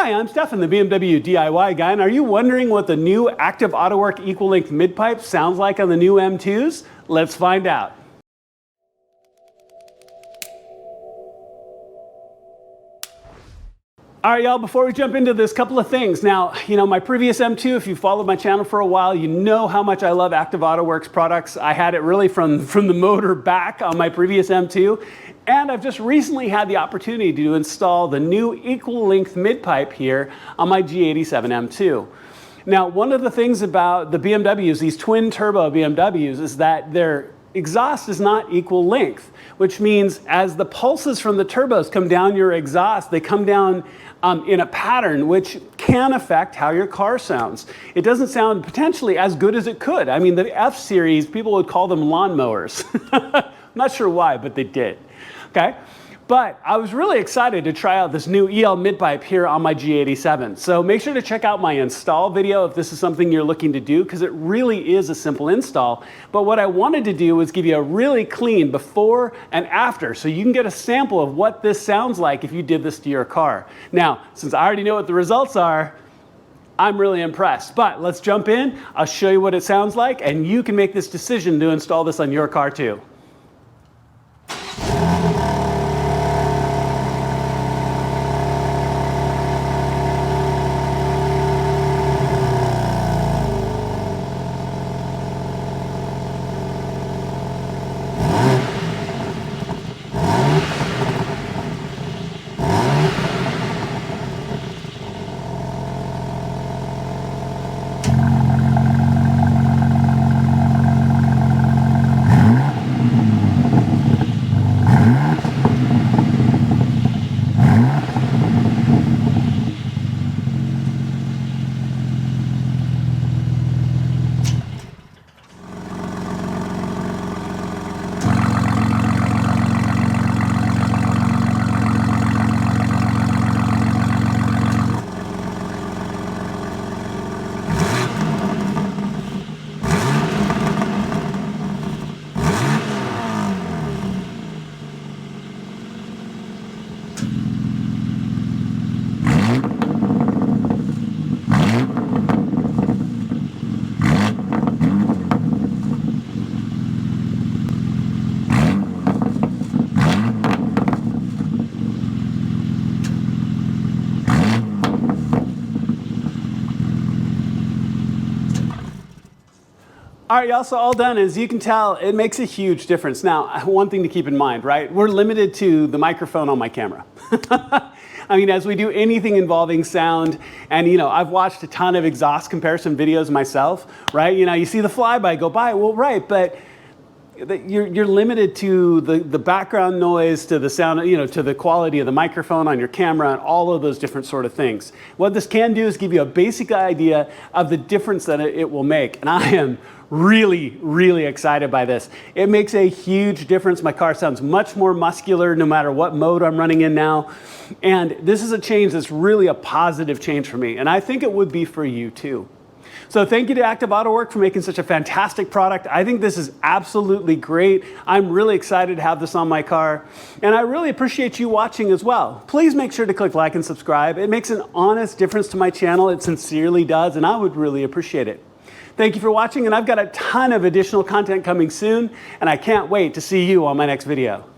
Hi, I'm Stefan, the BMW DIY guy, and are you wondering what the new Active Autowerke equal-length mid-pipe sounds like on the new M2s? Let's find out. All right, y'all, before we jump into this, couple of things. Now, my previous M2, if you followed my channel for a while, you know how much I love Active Autowerke's products. I had it really from the motor back on my previous M2. And I've just recently had the opportunity to install the new equal-length mid-pipe here on my G87 M2. Now, one of the things about the BMWs, these twin-turbo BMWs, is that their exhaust is not equal length, which means as the pulses from the turbos come down your exhaust, they come down in a pattern which can affect how your car sounds. It doesn't sound potentially as good as it could. I mean, the F series, people would call them lawnmowers. I'm not sure why, but they did. Okay? But I was really excited to try out this new EL mid-pipe here on my G87. So make sure to check out my install video if this is something you're looking to do, because it really is a simple install. But what I wanted to do was give you a really clean before and after, so you can get a sample of what this sounds like if you did this to your car. Now, since I already know what the results are, I'm really impressed. But let's jump in. I'll show you what it sounds like, and you can make this decision to install this on your car too. All right, y'all, so all done. As you can tell, it makes a huge difference. Now, one thing to keep in mind, right? We're limited to the microphone on my camera. I mean, as we do anything involving sound, and I've watched a ton of exhaust comparison videos myself, right? You see the flyby go by, well, right, but you're limited to the background noise, to the sound, to the quality of the microphone on your camera, and all of those different sort of things. What this can do is give you a basic idea of the difference that it will make. And I am really, really excited by this. It makes a huge difference. My car sounds much more muscular no matter what mode I'm running in now. And this is a change that's really a positive change for me. And I think it would be for you too. So thank you to Active Autowerke for making such a fantastic product. I think this is absolutely great. I'm really excited to have this on my car. And I really appreciate you watching as well. Please make sure to click like and subscribe. It makes an honest difference to my channel. It sincerely does, and I would really appreciate it. Thank you for watching, and I've got a ton of additional content coming soon, and I can't wait to see you on my next video.